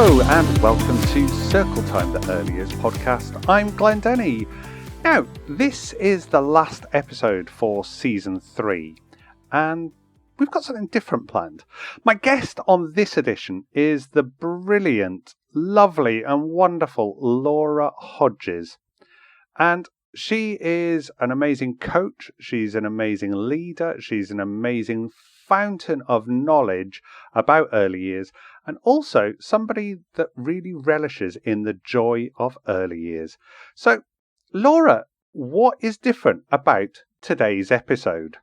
Hello and welcome to Circle Time, the Early Years podcast. I'm Glenn Denny. Now, this is the last episode for season 3, and we've got something different planned. My guest on this edition is the brilliant, lovely and wonderful Laura Hodges. And she is an amazing coach, she's an amazing leader, she's an amazing fountain of knowledge about early years, and also somebody that really relishes in the joy of early years. So, Laura, what is different about today's episode?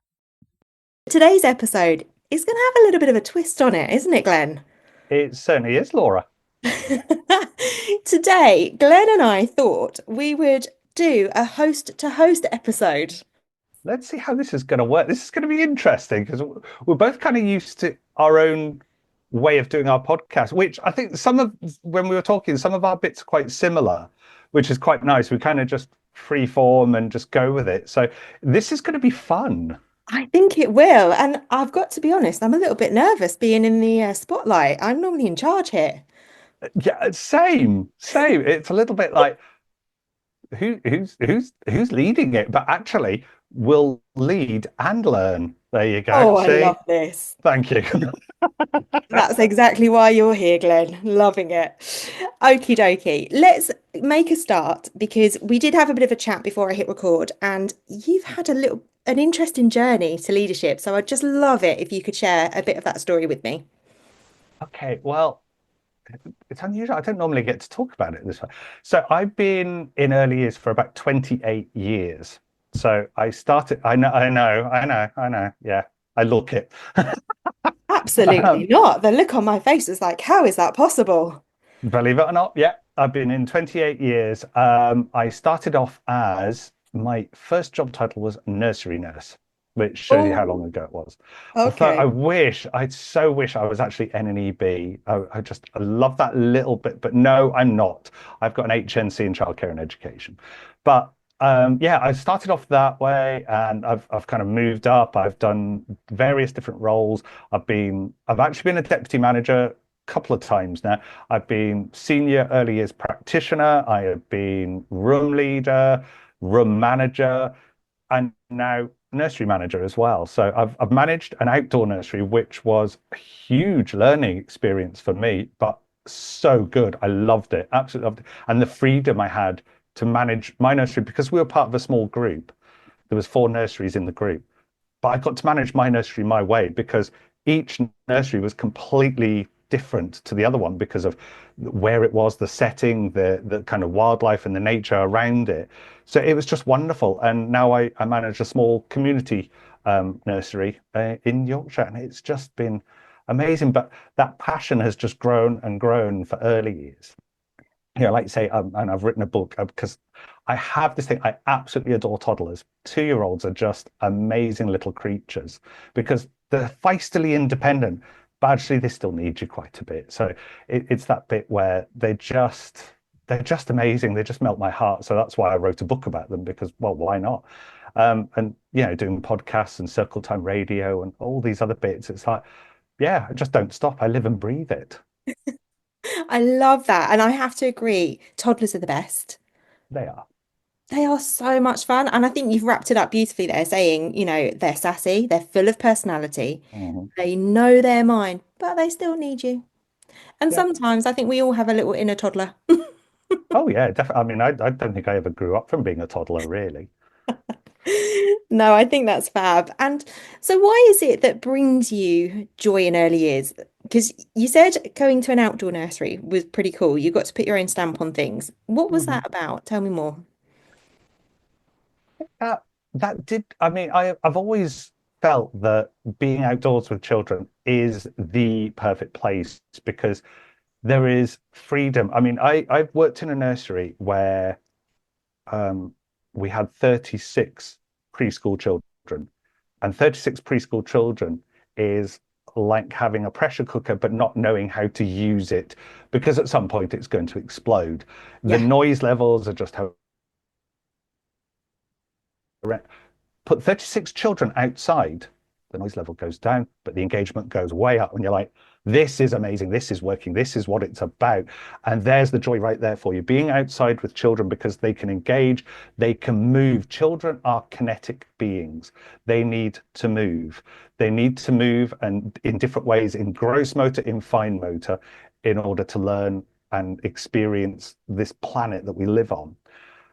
Today's episode is going to have a little bit of a twist on it, isn't it, Glenn? It certainly is, Laura. Today, Glenn and I thought we would do a host to host episode. Let's see how this is going to work. This is going to be interesting because we're both kind of used to our own way of doing our podcast, which I think when we were talking, some of our bits are quite similar, which is quite nice. We kind of just free form and just go with it. So this is going to be fun. I think it will. And I've got to be honest, I'm a little bit nervous being in the spotlight. I'm normally in charge here. Yeah, same. It's a little bit like who's leading it, but actually we'll lead and learn. There you go. Oh, I See? love this. Thank you. That's exactly why you're here, Glenn. Loving it. Okie dokie. Let's make a start because we did have a bit of a chat before I hit record, and you've had an interesting journey to leadership. So I'd just love it if you could share a bit of that story with me. Okay, well, it's unusual. I don't normally get to talk about it this way. So I've been in early years for about 28 years. So I started, I know. Yeah, I look it. Absolutely not. The look on my face was like, how is that possible? Believe it or not, yeah, I've been in 28 years. I started off as my first job title was nursery nurse, which shows you how long Oh, ago it was. okay. I so wish I was actually NNEB. I love that little bit, but no, I'm not. I've got an HNC in childcare and education. But yeah, I started off that way and I've kind of moved up. I've done various different roles. I've actually been a deputy manager couple of times now. I've been senior early years practitioner. I have been room leader, room manager, and now nursery manager as well. So I've managed an outdoor nursery, which was a huge learning experience for me, but so good. I loved it, absolutely loved it. And the freedom I had to manage my nursery because we were part of a small group. There was 4 nurseries in the group, but I got to manage my nursery my way because each nursery was completely different to the other one because of where it was, the setting, the kind of wildlife and the nature around it. So it was just wonderful. And now I manage a small community nursery in Yorkshire, and it's just been amazing. But that passion has just grown and grown for early years. You know, like you say, and I've written a book because I have this thing. I absolutely adore toddlers. 2-year-olds are just amazing little creatures because they're feistily independent, but actually they still need you quite a bit. So it's that bit where they're just amazing. They just melt my heart. So that's why I wrote a book about them because, well, why not? And you know, doing podcasts and Circle Time Radio and all these other bits. It's like, yeah, I just don't stop. I live and breathe it. I love that. And I have to agree, toddlers are the best. They are. They are so much fun. And I think you've wrapped it up beautifully there, saying, they're sassy, they're full of personality, Mhm. they know their mind, but they still need you. And Yeah. sometimes I think we all have a little inner toddler. Oh yeah, definitely. I mean, I don't think I ever grew up from being a toddler, really. No, I think that's fab. And so, why is it that brings you joy in early years? Because you said going to an outdoor nursery was pretty cool. You got to put your own stamp on things. What was Mhm. that about? Tell me more. That that did. I mean, I've always felt that being outdoors with children is the perfect place because there is freedom. I mean, I've worked in a nursery where um, we had 36 preschool children, and 36 preschool children is like having a pressure cooker but not knowing how to use it because at some point it's going to explode. The Yeah. noise levels are just how put 36 children outside. the noise level goes down, but the engagement goes way up. And you're like, this is amazing. This is working. This is what it's about. And there's the joy right there for you. Being outside with children because they can engage, they can move. Children are kinetic beings. They need to move. They need to move and in different ways, in gross motor, in fine motor, in order to learn and experience this planet that we live on.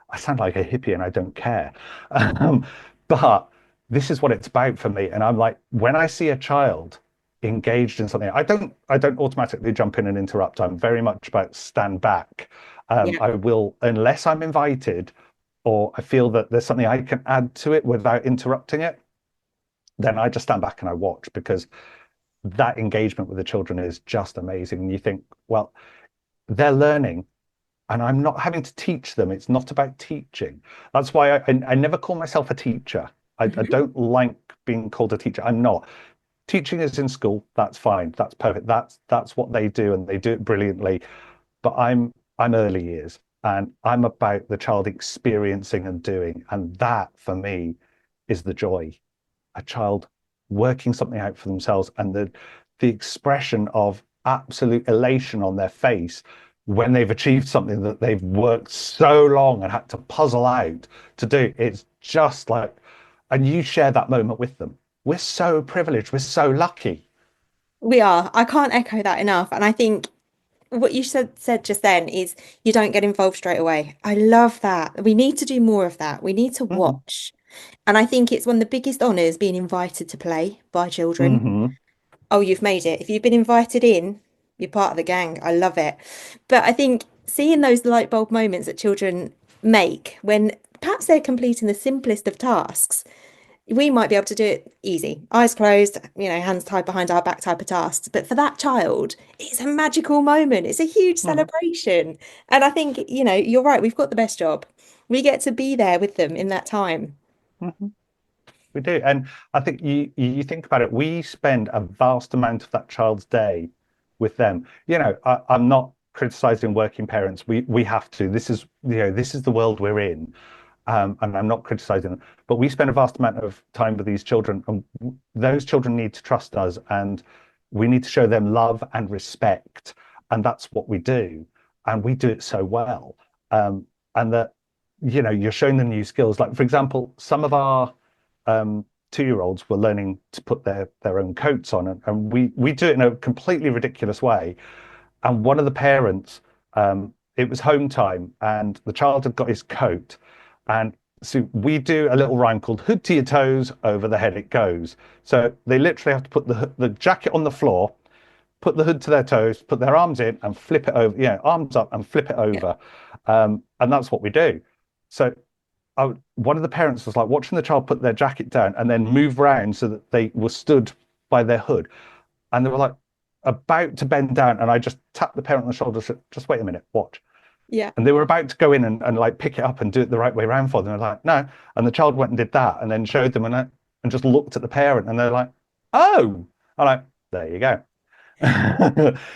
I sound like a hippie and I don't care. Um, but this is what it's about for me. And I'm like, when I see a child engaged in something, I don't automatically jump in and interrupt. I'm very much about stand back. Yeah. I will, unless I'm invited or I feel that there's something I can add to it without interrupting it, then I just stand back and I watch because that engagement with the children is just amazing. And you think, well, they're learning and I'm not having to teach them. It's not about teaching. That's why I never call myself a teacher. I don't like being called a teacher. I'm not. Teaching is in school. That's fine. That's perfect. That's what they do, and they do it brilliantly. But I'm early years, and I'm about the child experiencing and doing, and that for me is the joy. A child working something out for themselves, and the expression of absolute elation on their face when they've achieved something that they've worked so long and had to puzzle out to do. It's just like, and you share that moment with them. We're so privileged. We're so lucky. We are. I can't echo that enough. And I think what you said just then is you don't get involved straight away. I love that. We need to do more of that. We need to Hmm. watch. And I think it's one of the biggest honours being invited to play by children. Hmm. Oh, you've made it. If you've been invited in, you're part of the gang. I love it. But I think seeing those light bulb moments that children make when perhaps they're completing the simplest of tasks, we might be able to do it easy, eyes closed, hands tied behind our back type of tasks. But for that child, it's a magical moment. It's a huge Hmm. celebration. And I think, you're right. We've got the best job. We get to be there with them in that time. Hmm. We do. And I think you think about it, we spend a vast amount of that child's day with them. I'm not criticizing working parents. We have to. This is the world we're in. And I'm not criticizing them, but we spend a vast amount of time with these children, and those children need to trust us, and we need to show them love and respect, and that's what we do, and we do it so well. And that you're showing them new skills. Like for example, some of our 2-year-olds were learning to put their own coats on, and we do it in a completely ridiculous way. And one of the parents, it was home time, and the child had got his coat, and so we do a little rhyme called "Hood to your toes, over the head it goes." So they literally have to put the jacket on the floor, put the hood to their toes, put their arms in, and flip it over. Arms up and flip it Yeah. over, and that's what we do. So one of the parents was like watching the child put their jacket down and then move round so that they were stood by their hood, and they were like about to bend down, and I just tapped the parent on the shoulder, said, "Just wait a minute, watch." Yeah. And they were about to go in and like pick it up and do it the right way around for them. They're like, no. And the child went and did that and then showed them and just looked at the parent and they're like, oh, I'm like, there you go.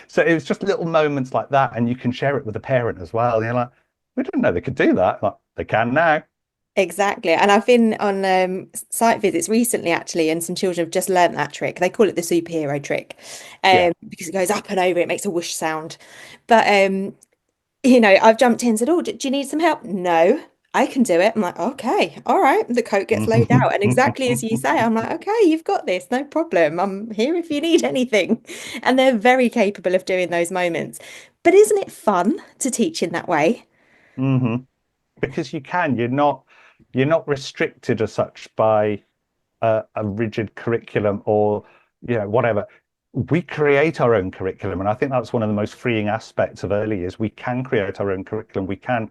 So it was just little moments like that. And you can share it with the parent as well. And you're like, we didn't know they could do that. Like, they can now. Exactly. And I've been on site visits recently, actually, and some children have just learnt that trick. They call it the superhero trick, Yeah. because it goes up and over, it makes a whoosh sound. But I've jumped in and said, "Oh, do you need some help?" No, I can do it. I'm like, okay, all right. The coat gets laid out. And exactly as you say, I'm like, okay, you've got this, no problem. I'm here if you need anything. And they're very capable of doing those moments. But isn't it fun to teach in that way? Hmm. Because you can, you're not restricted as such by a rigid curriculum or whatever. We create our own curriculum, and I think that's one of the most freeing aspects of early years. We can create our own curriculum. We can,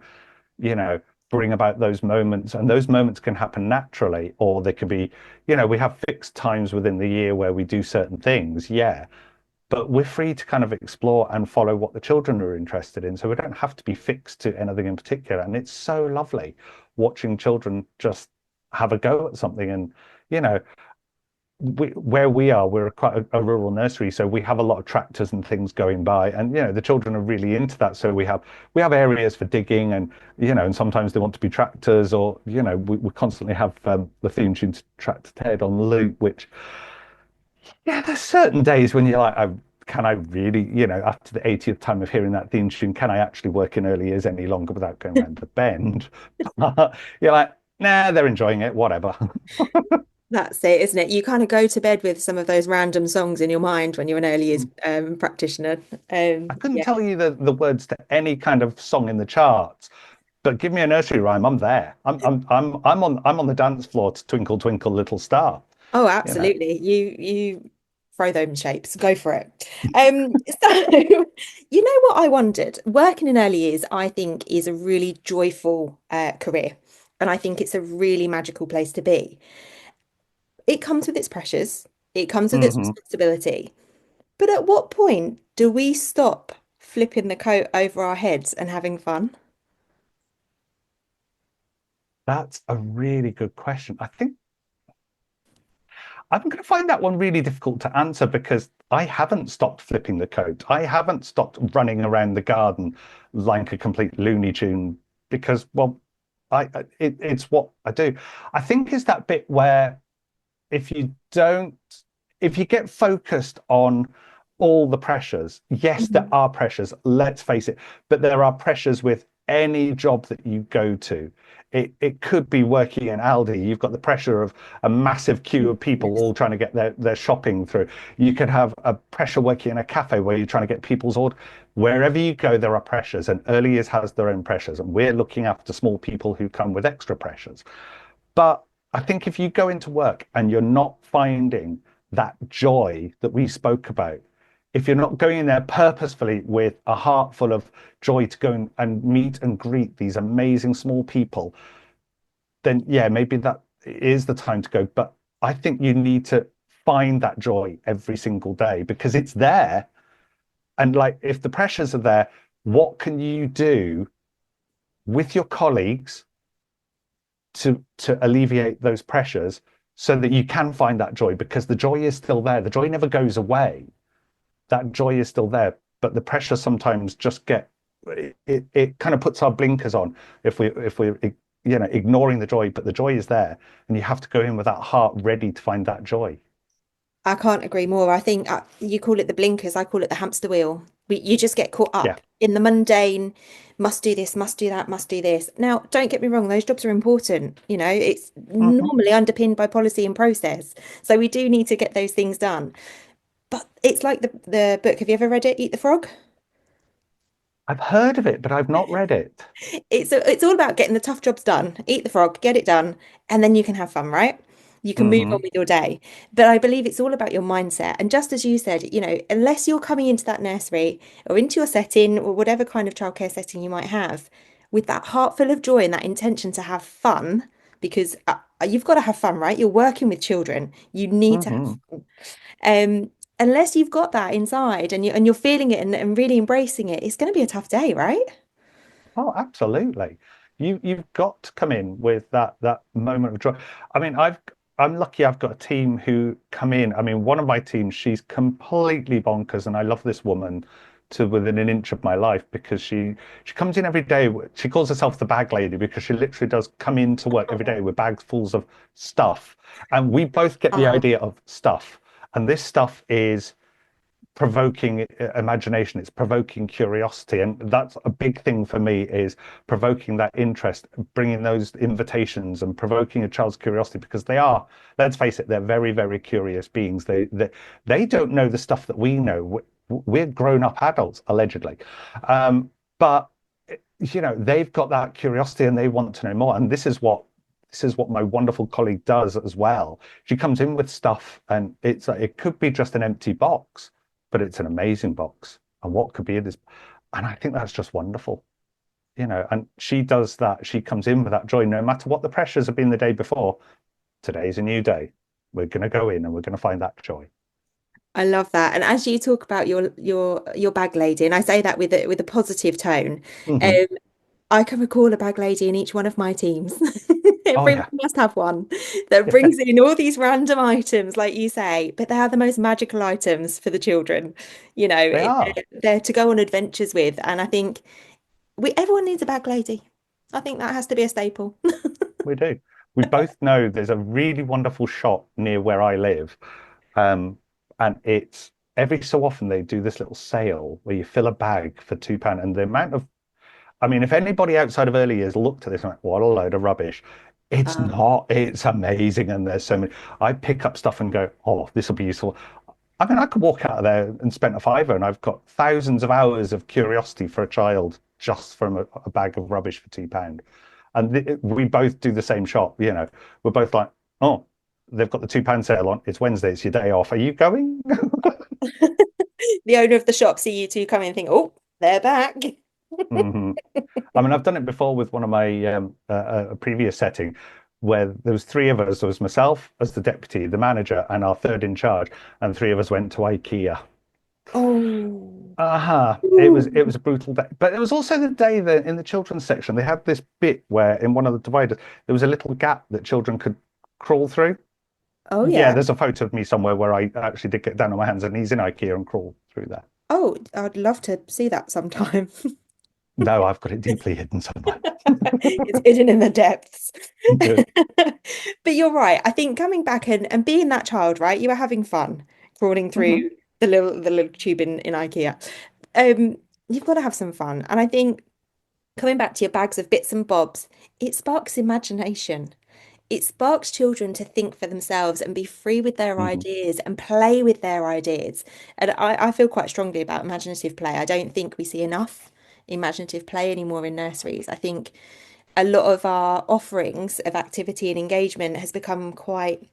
you know, bring about those moments, and those moments can happen naturally, or they could be, we have fixed times within the year where we do certain things. Yeah, but we're free to kind of explore and follow what the children are interested in. So we don't have to be fixed to anything in particular. And it's so lovely watching children just have a go at something. And, you know, where we are, we're quite a rural nursery, so we have a lot of tractors and things going by, and the children are really into that. So we have areas for digging, and and sometimes they want to be tractors, or we constantly have the theme tune to Tractor Ted on loop, which Yeah, there's certain days when you're like, can I really, after the 80th time of hearing that theme tune, can I actually work in early years any longer without going around the bend? But you're like, nah, they're enjoying it, whatever. That's it, isn't it? You kind of go to bed with some of those random songs in your mind when you're an early years practitioner. I couldn't Yeah. tell you the words to any kind of song in the charts, but give me a nursery rhyme, I'm there. I'm on the dance floor to Twinkle Twinkle Little Star. Oh, You know. absolutely. You throw them shapes. Go for it. So you know what I wondered? Working in early years, I think, is a really joyful career. And I think it's a really magical place to be. It comes with its pressures, it comes with its Hmm. responsibility. But at what point do we stop flipping the coat over our heads and having fun? That's a really good question. I think I'm going to find that one really difficult to answer because I haven't stopped flipping the coat. I haven't stopped running around the garden like a complete Looney Tune because, well, it's what I do. I think is that bit where if you don't, if you get focused on all the pressures, yes, there Mhm. are pressures, let's face it, but there are pressures with any job that you go to. It could be working in Aldi. You've got the pressure of a massive queue of people Yes. all trying to get their shopping through. You could have a pressure working in a cafe where you're trying to get people's order. Wherever you go, there are pressures, and early years has their own pressures, and we're looking after small people who come with extra pressures. But I think if you go into work and you're not finding that joy that we spoke about, if you're not going in there purposefully with a heart full of joy to go and meet and greet these amazing small people, then yeah, maybe that is the time to go. But I think you need to find that joy every single day because it's there. And like, if the pressures are there, what can you do with your colleagues to alleviate those pressures so that you can find that joy because the joy is still there. The joy never goes away. That joy is still there, but the pressure sometimes just it kind of puts our blinkers on if we're ignoring the joy, but the joy is there, and you have to go in with that heart ready to find that joy. I can't agree more. I think you call it the blinkers, I call it the hamster wheel. You just get caught Yeah. up in the mundane, must do this, must do that, must do this. Now, don't get me wrong, those jobs are important. You know, it's Hmm. normally underpinned by policy and process. So we do need to get those things done. But it's like the book. Have you ever read it, Eat the Frog? I've heard of it, but I've not read it. It's all about getting the tough jobs done. Eat the frog, get it done, and then you can have fun, right? You can move on Hmm. with your day. But I believe it's all about your mindset. And just as you said, unless you're coming into that nursery or into your setting or whatever kind of childcare setting you might have, with that heart full of joy and that intention to have fun, because you've got to have fun, right? You're working with children. You need to have Hmm. fun. Unless you've got that inside and you're feeling it and really embracing it, it's going to be a tough day, right? Oh, absolutely. You've got to come in with that moment of joy. I mean, I'm lucky I've got a team who come in. I mean, one of my teams, she's completely bonkers, and I love this woman to within an inch of my life because she comes in every day. She calls herself the bag lady because she literally does come into work every day with bags full of stuff. And we both get the Oh, idea of stuff. And this stuff is provoking imagination, it's provoking curiosity, and that's a big thing for me, is provoking that interest, bringing those invitations and provoking a child's curiosity, because they are, let's face it, they're very, very curious beings. They don't know the stuff that we know. We're grown up adults allegedly, but they've got that curiosity and they want to know more, and this is what my wonderful colleague does as well. She comes in with stuff and it could be just an empty box, but it's an amazing box. And what could be in this? And I think that's just wonderful, and she does that. She comes in with that joy, no matter what the pressures have been the day before. Today's a new day. We're going to go in and we're going to find that joy. I love that. And as you talk about your bag lady, and I say that with a positive tone, um, Hmm. I can recall a bag lady in each one of my teams. Oh, Everyone yeah. must have one that brings in all these random items, like you say, but they are the most magical items for the children. They are. They're to go on adventures with. And I think everyone needs a bag lady. I think that has to be a staple. We do. We both know there's a really wonderful shop near where I live. and it's every so often they do this little sale where you fill a bag for £2, and the amount of, I mean, if anybody outside of early years looked at this and went, what a load of rubbish. It's Uh, not, it's amazing. And there's so many. I pick up stuff and go, oh, this will be useful. I mean, I could walk out of there and spend a fiver, and I've got thousands of hours of curiosity for a child just from a bag of rubbish for £2. And we both do the same shop. We're both like, oh, they've got the £2 sale on. It's Wednesday. It's your day off. Are you going? the owner of the shop see you two come in and think, oh, they're back. hmm I mean, I've done it before with one of my a previous setting where there was three of us. There was myself as the deputy, the manager, and our third in charge, and three of us went to IKEA. Oh. It was a brutal day, but it was also the day that in the children's section they had this bit where in one of the dividers there was a little gap that children could crawl through. Oh Yeah, yeah. there's a photo of me somewhere where I actually did get down on my hands and knees in IKEA and crawl through there. Oh, I'd love to see that sometime. No, I've got it deeply hidden somewhere. It's hidden in the depths. Good. But you're right. I think coming back and being that child, right? You were having fun crawling through hmm the little tube in IKEA. Um, you've got to have some fun. And I think coming back to your bags of bits and bobs, it sparks imagination. It sparks children to think for themselves and be free with their hmm ideas and play with their ideas. And I feel quite strongly about imaginative play. I don't think we see enough imaginative play anymore in nurseries. I think a lot of our offerings of activity and engagement has become quite,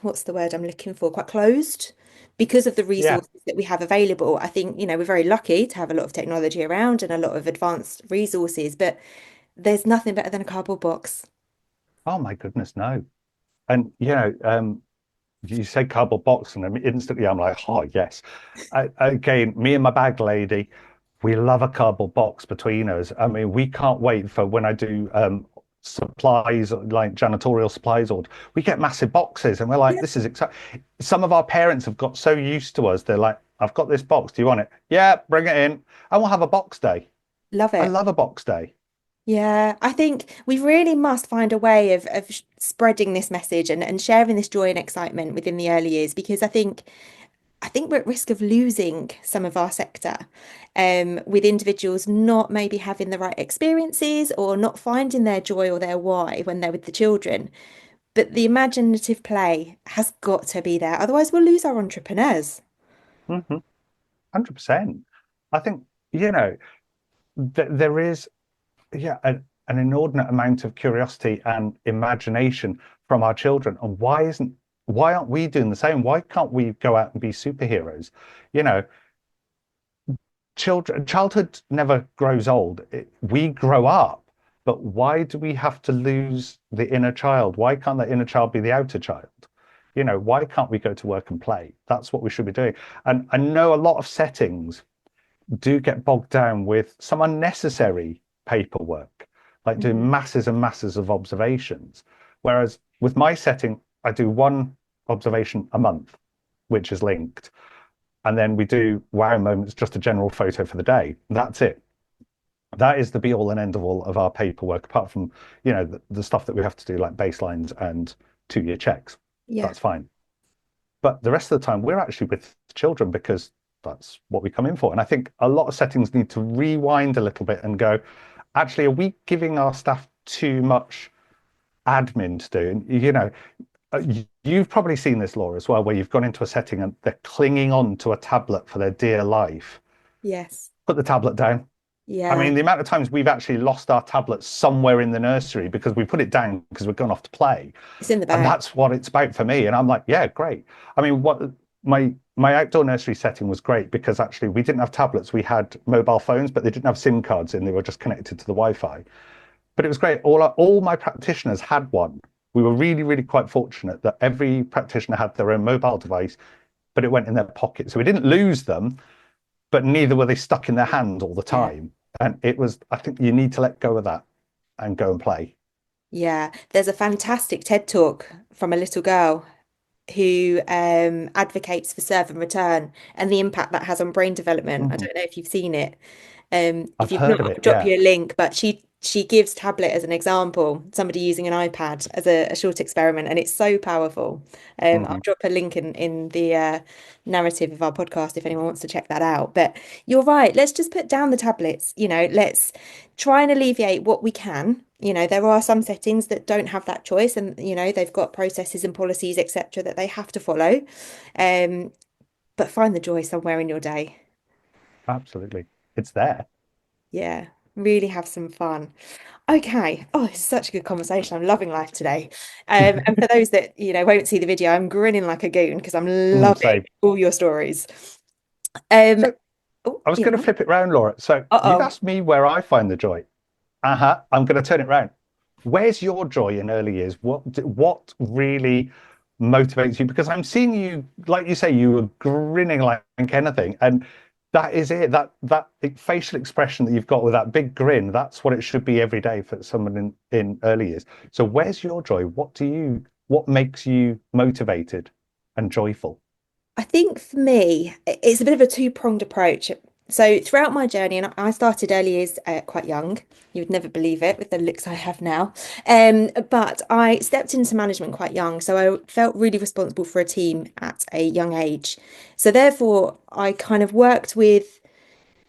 what's the word I'm looking for? Quite closed because of the Yeah. resources that we have available. I think, we're very lucky to have a lot of technology around and a lot of advanced resources, but there's nothing better than a cardboard box. Oh my goodness, no. And you say cardboard box, and instantly I'm like, oh yes. Again, me and my bag lady, we love a cardboard box between us. I mean, we can't wait for when I do supplies like janitorial supplies, or we get massive boxes, and we're like, Yeah. this is exciting. Some of our parents have got so used to us, they're like, I've got this box. Do you want it? Yeah, bring it in, and we'll have a box day. Love I it. love a box day. Yeah, I think we really must find a way of spreading this message and sharing this joy and excitement within the early years because I think we're at risk of losing some of our sector, with individuals not maybe having the right experiences or not finding their joy or their why when they're with the children. But the imaginative play has got to be there. Otherwise, we'll lose our entrepreneurs. 100%. I think, you know, there is, yeah, an inordinate amount of curiosity and imagination from our children. And why aren't we doing the same? Why can't we go out and be superheroes? You know, childhood never grows old. We grow up, but why do we have to lose the inner child? Why can't the inner child be the outer child? Why can't we go to work and play? That's what we should be doing. And I know a lot of settings do get bogged down with some unnecessary paperwork, like doing Mhm. masses and masses of observations. Whereas with my setting, I do one observation a month, which is linked. And then we do wow moments, just a general photo for the day. That's it. That is the be all and end all of our paperwork, apart from, the stuff that we have to do, like baselines and 2-year checks. Yeah. That's fine. But the rest of the time, we're actually with children because that's what we come in for. And I think a lot of settings need to rewind a little bit and go, actually, are we giving our staff too much admin to do? And, you've probably seen this, Laura, as well, where you've gone into a setting and they're clinging on to a tablet for their dear life. Yes. Put the tablet down. I Yeah. mean, the amount of times we've actually lost our tablets somewhere in the nursery because we put it down because we've gone off to play. It's in the And bag. that's what it's about for me. And I'm like, yeah, great. I mean, what my outdoor nursery setting was great because actually we didn't have tablets. We had mobile phones, but they didn't have SIM cards in. They were just connected to the Wi-Fi. But it was great. All my practitioners had one. We were really, really quite fortunate that every practitioner had their own mobile device, but it went in their pocket. So we didn't lose them, but neither were they stuck in their hand all the Yeah. time. And I think you need to let go of that and go and play. Yeah. There's a fantastic TED talk from a little girl who advocates for serve and return and the impact that has on brain development. I Mhm. don't know if you've seen it. If I've you've heard not, of I'll it. drop Yeah. you a link. But she gives tablet as an example, somebody using an iPad as a short experiment, and it's so powerful. I'll Hmm. drop a link in the narrative of our podcast if anyone wants to check that out. But you're right, let's just put down the tablets, let's try and alleviate what we can. There are some settings that don't have that choice, and they've got processes and policies, etc., that they have to follow. Um, but find the joy somewhere in your day. Absolutely. It's there. Yeah, really have some fun. Okay. Oh, it's such a good conversation. I'm loving life today. And for those that, won't see the video, I'm grinning like a goon because I'm loving Same. all your stories. Um, So oh, I was yeah. going to flip it round, Laura. So you've Uh-oh. asked me where I find the joy. Uh-huh. I'm going to turn it round. Where's your joy in early years? What really motivates you? Because I'm seeing you, like you say, you were grinning like anything, and that is it. That facial expression that you've got with that big grin, that's what it should be every day for someone in early years. So where's your joy? What makes you motivated and joyful? I think for me, it's a bit of a two-pronged approach. So throughout my journey, and I started early years quite young. You would never believe it with the looks I have now. But I stepped into management quite young, so I felt really responsible for a team at a young age. So therefore, I kind of worked with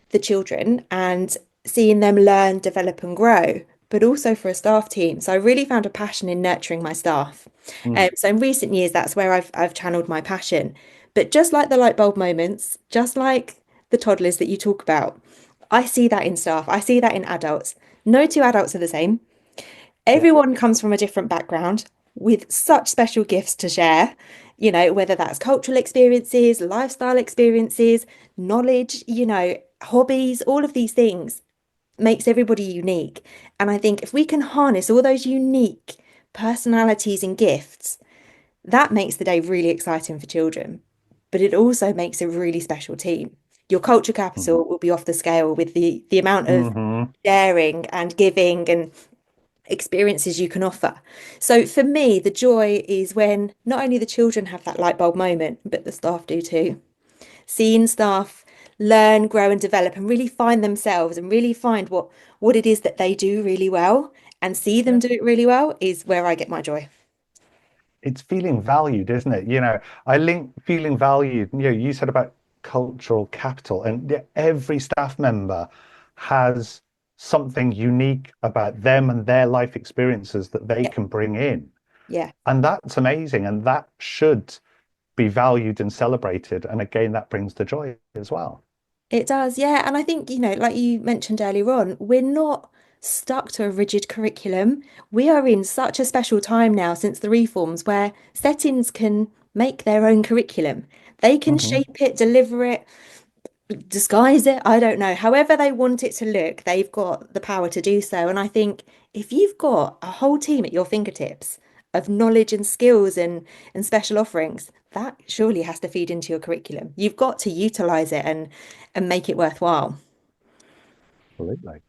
the children and seeing them learn, develop, and grow, but also for a staff team. So I really found a passion in nurturing my staff. Mm, So in recent years, that's where I've channeled my passion. But just like the light bulb moments, just like the toddlers that you talk about, I see that in staff. I see that in adults. No two adults are the same. yeah, Everyone comes from a different background with such special gifts to share, whether that's cultural experiences, lifestyle experiences, knowledge, hobbies, all of these things makes everybody unique. And I think if we can harness all those unique personalities and gifts, that makes the day really exciting for children. But it also makes a really special team. Your culture hmm, capital will be off the scale with the amount of hmm, sharing and giving and experiences you can offer. So for me, the joy is when not only the children have that light bulb moment, but the staff do too. Seeing staff learn, grow, and develop and really find themselves and really find what it is that they do really well and see them yeah. do it really well is where I get my joy. It's feeling valued, isn't it? I link feeling valued. You said about cultural capital, and yeah, every staff member has something unique about them and their life experiences that they Yeah. can bring in. Yeah. And that's amazing. And that should be valued and celebrated. And again, that brings the joy as well. It does, yeah. And I think, like you mentioned earlier on, we're not stuck to a rigid curriculum. We are in such a special time now since the reforms where settings can make their own curriculum. They can Hmm. shape it, deliver it, disguise it. I don't know. However they want it to look, they've got the power to do so. And I think if you've got a whole team at your fingertips of knowledge and skills and special offerings, that surely has to feed into your curriculum. You've got to utilize it and make it worthwhile. Absolutely.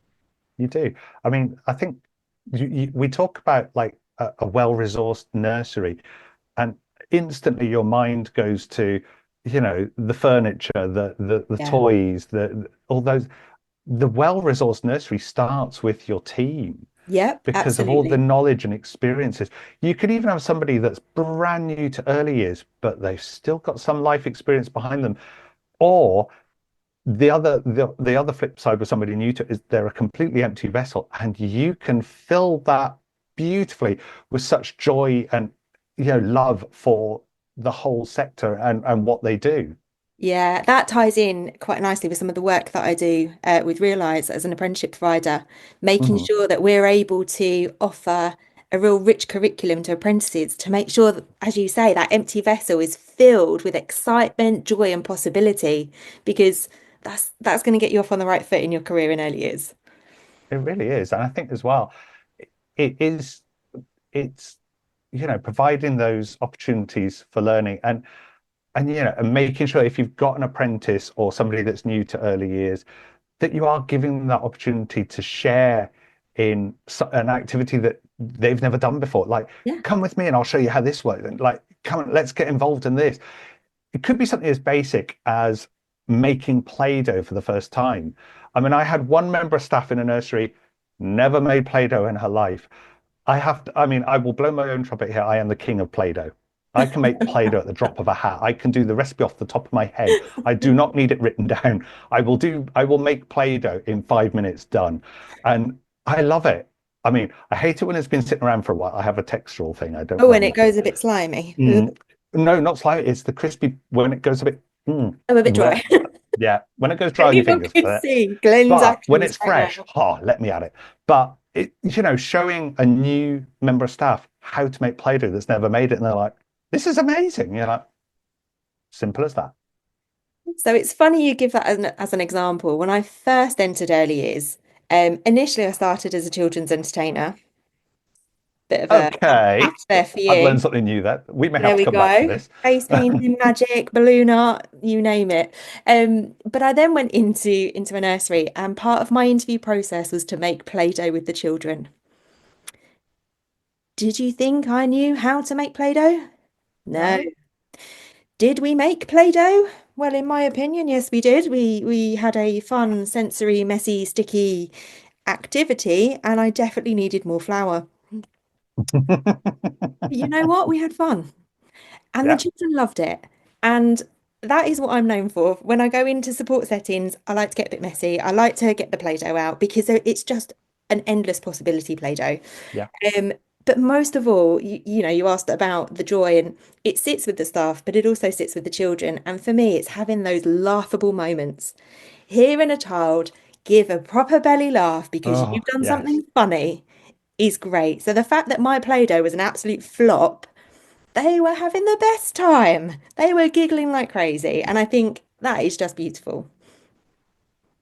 You do. I mean, I think we talk about like a well-resourced nursery, and instantly your mind goes to, the furniture, the Yeah. toys, all those. The well-resourced nursery starts with your team Yep, because of all the absolutely. knowledge and experiences. You could even have somebody that's brand new to early years, but they've still got some life experience behind them. Or the other flip side with somebody new to it is they're a completely empty vessel, and you can fill that beautifully with such joy and love for the whole sector and what they do. Yeah, that ties in quite nicely with some of the work that I do with Realise as an apprenticeship provider, making Mhm. sure that we're able to offer a real rich curriculum to apprentices to make sure that, as you say, that empty vessel is filled with excitement, joy, and possibility, because that's going to get you off on the right foot in your career in early years. It really is, and I think as well, it is it's providing those opportunities for learning and making sure if you've got an apprentice or somebody that's new to early years that you are giving them that opportunity to share in an activity that they've never done before. Like, Yeah, come with me and I'll show you how this works. And like, come on, let's get involved in this. It could be something as basic as making Play-Doh for the first time. I mean, I had one member of staff in a nursery never made Play-Doh in her life. I have to, I mean, I will blow my own trumpet here. I am the king of Play-Doh. I can make Play-Doh at the drop of a hat. I can do the recipe off the top of my head. I do not need it written down. I will make Play-Doh in 5 minutes done. And I love it. I mean, I hate it when it's been sitting around for a while. I have a textural thing. I don't Oh, and it like goes it. a bit slimy. Ugh. Mm, no, not slimy. It's the crispy when it goes a bit, I'm a bit dry. bleh. Yeah, when it goes dry on your Anyone fingers. could see Glenn's But when actions it's right fresh, now. oh, let me at it. But showing a new member of staff how to make Play-Doh that's never made it, and they're like, "This is amazing." You're like, simple as that. So it's funny you give that as an example. When I first entered early years, initially I started as a children's entertainer. Bit of a Okay, patch there for I've learned you. something new there. We may have There to we come back to go. this. Face painting, magic, balloon art, you name it. But I then went into a nursery, and part of my interview process was to make Play-Doh with the children. Did you think I knew how to make Play-Doh? No. No. Did we make Play-Doh? Well, in my opinion, yes, we did. We had a fun, sensory, messy, sticky activity, and I definitely needed more flour. But you know what? We had fun. And the Yeah. children loved it. And that is what I'm known for. When I go into support settings, I like to get a bit messy. I like to get the Play-Doh out because it's just an endless possibility Play-Doh. Yeah. Um, but most of all, you asked about the joy, and it sits with the staff, but it also sits with the children. And for me, it's having those laughable moments. Hearing a child give a proper belly laugh because Oh, you've done yes. something funny is great. So the fact that my Play-Doh was an absolute flop, they were having the best time. They were giggling like crazy. And I think that is just beautiful.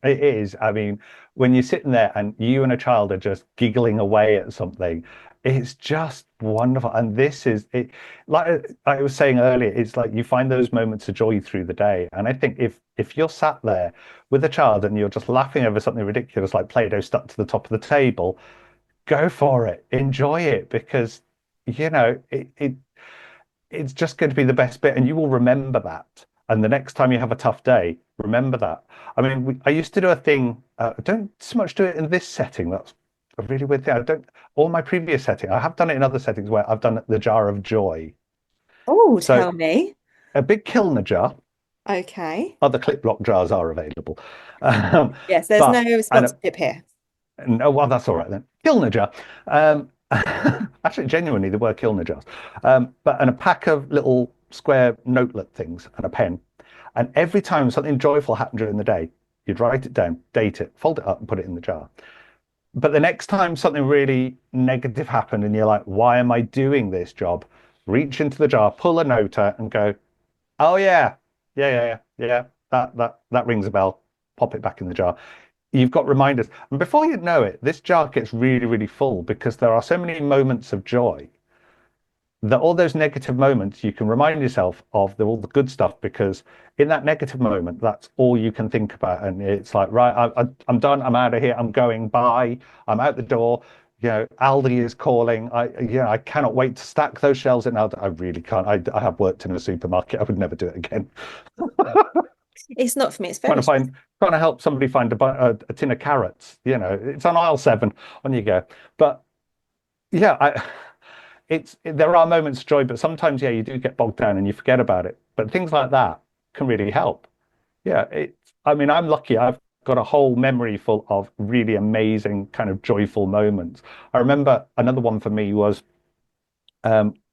It is. I mean, when you're sitting there and you and a child are just giggling away at something, it's just wonderful. And this is it, like I was saying earlier, it's like you find those moments of joy through the day. And I think if you're sat there with a child and you're just laughing over something ridiculous like Play-Doh stuck to the top of the table, go for it. Enjoy it because it's just going to be the best bit, and you will remember that. And the next time you have a tough day, remember that. I mean, I used to do a thing. I don't so much do it in this setting. That's a really weird thing. I don't. All my previous setting, I have done it in other settings where I've done the jar of joy. Oh, So tell me. a big Kilner jar. Okay. Other clip block jars are available, um, Yes, there's but no and a, sponsorship here. no, well, that's all right then. Kilner jar. Actually, genuinely, they were Kilner jars. But and a pack of little square notelet things and a pen. And every time something joyful happened during the day, you'd write it down, date it, fold it up, and put it in the jar. But the next time something really negative happened, and you're like, "Why am I doing this job?" Reach into the jar, pull a note out, and go, "Oh yeah, yeah. That rings a bell." Pop it back in the jar. You've got reminders. And before you know it, this jar gets really, really full because there are so many moments of joy that all those negative moments you can remind yourself of all the good stuff because in that negative moment, that's all you can think about. And it's like, right, I'm done. I'm out of here. I'm going. Bye. I'm out the door. Aldi is calling. I cannot wait to stack those shelves in Aldi. I really can't. I have worked in a supermarket. I would never do it again. It's not for me. It's trying very to find trying to help somebody find a tin of carrots. It's on aisle 7. On you go. But yeah, there are moments of joy, but sometimes yeah, you do get bogged down and you forget about it. But things like that can really help. Yeah, I mean, I'm lucky. I've got a whole memory full of really amazing kind of joyful moments. I remember another one for me was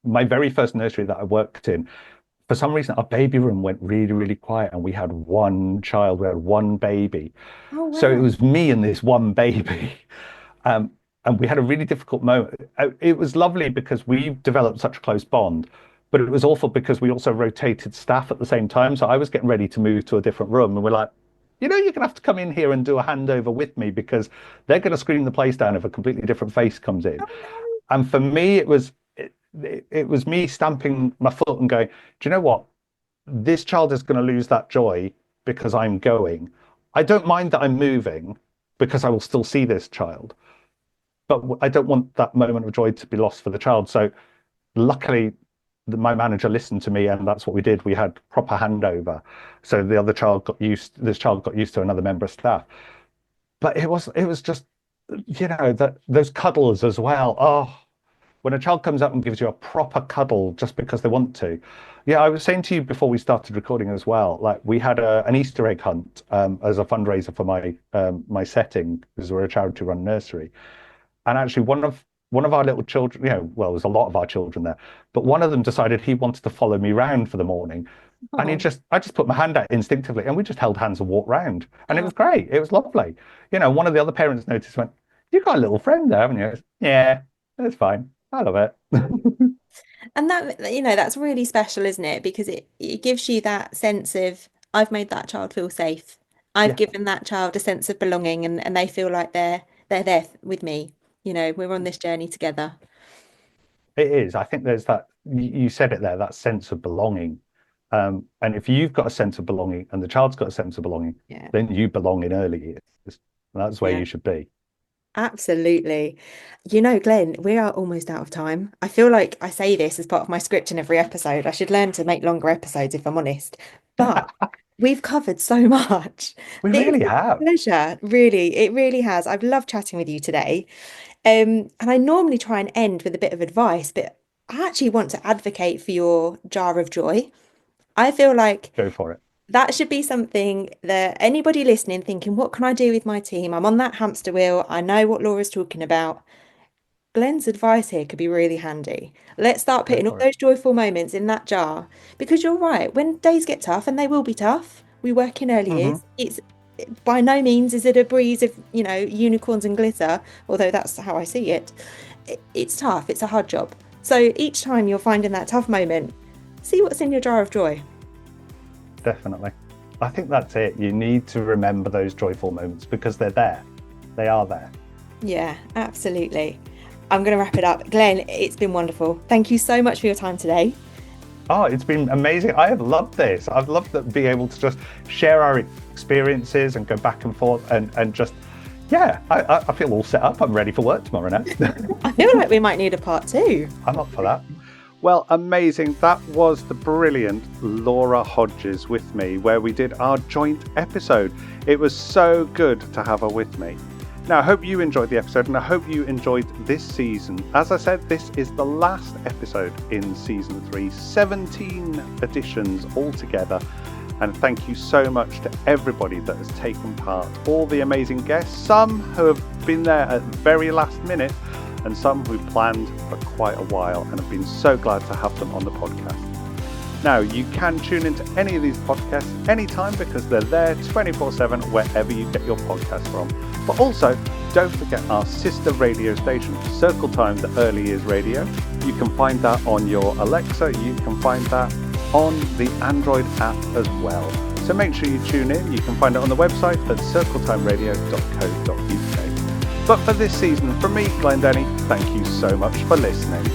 my very first nursery that I worked in. For some reason, our baby room went really, really quiet, and we had one child, we had one baby. Oh So it wow. was me and this one baby. Um, and we had a really difficult moment. It was lovely because we developed such a close bond, but it was awful because we also rotated staff at the same time. So I was getting ready to move to a different room, and we're like, you're going to have to come in here and do a handover with me because they're going to scream the place down if a completely different face comes in. Oh And for me, it was me stamping my foot and going, do you know what? This child is going to lose that joy because I'm going. I don't mind that I'm moving because I will still see this child, but I don't want that moment of joy to be lost for the child. So luckily, my manager listened to me, and that's what we did. We had proper handover, so the other child got used. This child got used to another member of staff. But it was just. that those cuddles as well. Oh, when a child comes up and gives you a proper cuddle just because they want to. Yeah, I was saying to you before we started recording as well, like we had an Easter egg hunt as a fundraiser for my setting because we're a charity run nursery. And actually one of our little children, well, there's a lot of our children there, but one of them decided he wanted to follow me round for the morning. And Oh, I just put my hand out instinctively and we just held hands and walked round. And it oh. was great. It was lovely. One of the other parents noticed, went, "You've got a little friend there, haven't you?" Yeah, that's fine. I love it. And that's really special, isn't it? Because it gives you that sense of, I've made that child feel safe. I've Yeah, given that child a sense of belonging and they feel like they're there with me. We're on this journey together. it is. I think there's that, you said it there, that sense of belonging. And if you've got a sense of belonging and the child's got a sense of belonging, Yeah. then you belong in early years. And that's where Yeah. you should be. Absolutely. Glenn, we are almost out of time. I feel like I say this as part of my script in every episode. I should learn to make longer episodes if I'm honest. But we've covered so much. We It's really been a have. pleasure. Really, it really has. I've loved chatting with you today. And I normally try and end with a bit of advice, but I actually want to advocate for your jar of joy. I feel like Go for it. that should be something that anybody listening thinking, what can I do with my team? I'm on that hamster wheel. I know what Laura's talking about. Glenn's advice here could be really handy. Let's start Go putting all for it. those joyful moments in that jar because you're right. When days get tough, and they will be tough, we work in early Hmm. years. It's by no means is it a breeze of, unicorns and glitter, although that's how I see it. It's tough. It's a hard job. So each time you're finding that tough moment, see what's in your jar of joy. Definitely. I think that's it. You need to remember those joyful moments because they're there. They are there. Yeah, absolutely. I'm going to wrap it up. Glenn, it's been wonderful. Thank you so much for your time today. Oh, it's been amazing. I have loved this. I've loved that being able to just share our experiences and go back and forth and just, yeah, I feel all set up. I'm ready for work tomorrow now. I feel like we might need a part two. I'm up for that. Well, amazing. That was the brilliant Laura Hodges with me, where we did our joint episode. It was so good to have her with me. Now, I hope you enjoyed the episode and I hope you enjoyed this season. As I said, this is the last episode in season 3, 17 editions altogether. And thank you so much to everybody that has taken part, all the amazing guests, some who have been there at the very last minute and some who planned for quite a while and have been so glad to have them on the podcast. Now, you can tune into any of these podcasts anytime because they're there 24/7 wherever you get your podcast from. But also, don't forget our sister radio station, Circle Time, the Early Years Radio. You can find that on your Alexa. You can find that on the Android app as well. So make sure you tune in. You can find it on the website at circletimeradio.co.uk. But for this season, from me, Glenn Denny, thank you so much for listening.